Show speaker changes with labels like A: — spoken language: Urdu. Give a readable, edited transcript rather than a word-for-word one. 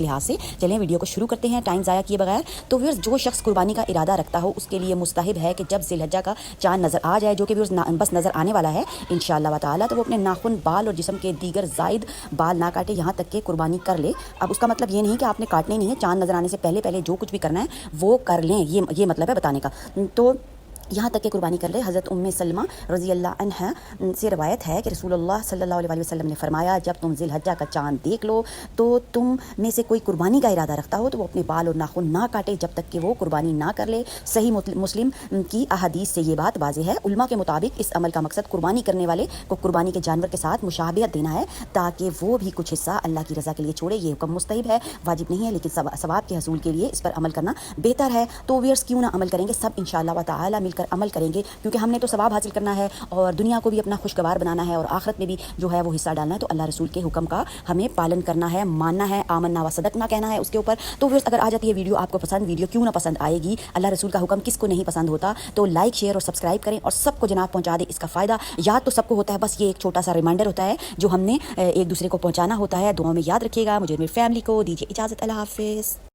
A: لحاظ سے چلیں ویڈیو کو شروع کرتے ہیں ٹائم ضائع کیے بغیر. تو ویورز جو شخص قربانی کا ارادہ رکھتا ہو اس کے لیے مستحب ہے کہ جب ذی الحجہ کا چاند نظر آ جائے، جو کہ ویورز بس نظر آنے والا ہے انشاءاللہ تعالی، تو وہ اپنے ناخن، بال اور جسم کے دیگر زائد بال نہ کاٹے یہاں تک کہ قربانی کر لے. اب اس کا مطلب یہ نہیں کہ آپ نے کاٹنے نہیں ہے، چاند نظر آنے سے پہلے جو کچھ بھی کرنا ہے وہ کر لیں، یہ مطلب ہے بتانے کا. تو یہاں تک کہ قربانی کر لے. حضرت سلمہ رضی اللہ عنہ سے روایت ہے کہ رسول اللہ صلی اللہ علیہ وسلم نے فرمایا، جب تم ذی الحجہ کا چاند دیکھ لو تو تم میں سے کوئی قربانی کا ارادہ رکھتا ہو تو وہ اپنے بال اور ناخن نہ کاٹے جب تک کہ وہ قربانی نہ کر لے. صحیح مسلم کی احادیث سے یہ بات واضح ہے. علماء کے مطابق اس عمل کا مقصد قربانی کرنے والے کو قربانی کے جانور کے ساتھ مشابہت دینا ہے تاکہ وہ بھی کچھ حصہ اللہ کی رضا کے لیے چھوڑے. یہ حکم مستحب ہے، واجب نہیں ہے، لیکن ثواب کے حصول کے لیے اس پر عمل کرنا بہتر ہے. تو ویئرس کیوں نہ عمل کریں گے، سب انشاءاللہ تعالی مل کر عمل کریں گے، کیونکہ ہم نے تو ثواب حاصل کرنا ہے اور دنیا کو بھی اپنا خوشگوار بنانا ہے اور آخرت میں بھی جو ہے وہ حصہ ڈالنا ہے. تو اللہ رسول کے حکم کا ہمیں پالن کرنا ہے، ماننا ہے، آمنا و صدقنا کہنا ہے اس کے اوپر. تو ویورز اگر آ جاتی ہے ویڈیو آپ کو پسند، ویڈیو کیوں نہ پسند آئے گی، اللہ رسول کا حکم کس کو نہیں پسند ہوتا، تو لائک شیئر اور سبسکرائب کریں اور سب کو جناب پہنچا دیں. اس کا فائدہ یاد تو سب کو ہوتا ہے، بس یہ ایک چھوٹا سا ریمائنڈر ہوتا ہے جو ہم نے ایک دوسرے کو پہنچانا ہوتا ہے. دعاؤں میں یاد رکھیے گا. مجھے میری فیملی کو دیجیے اجازت. اللہ حافظ.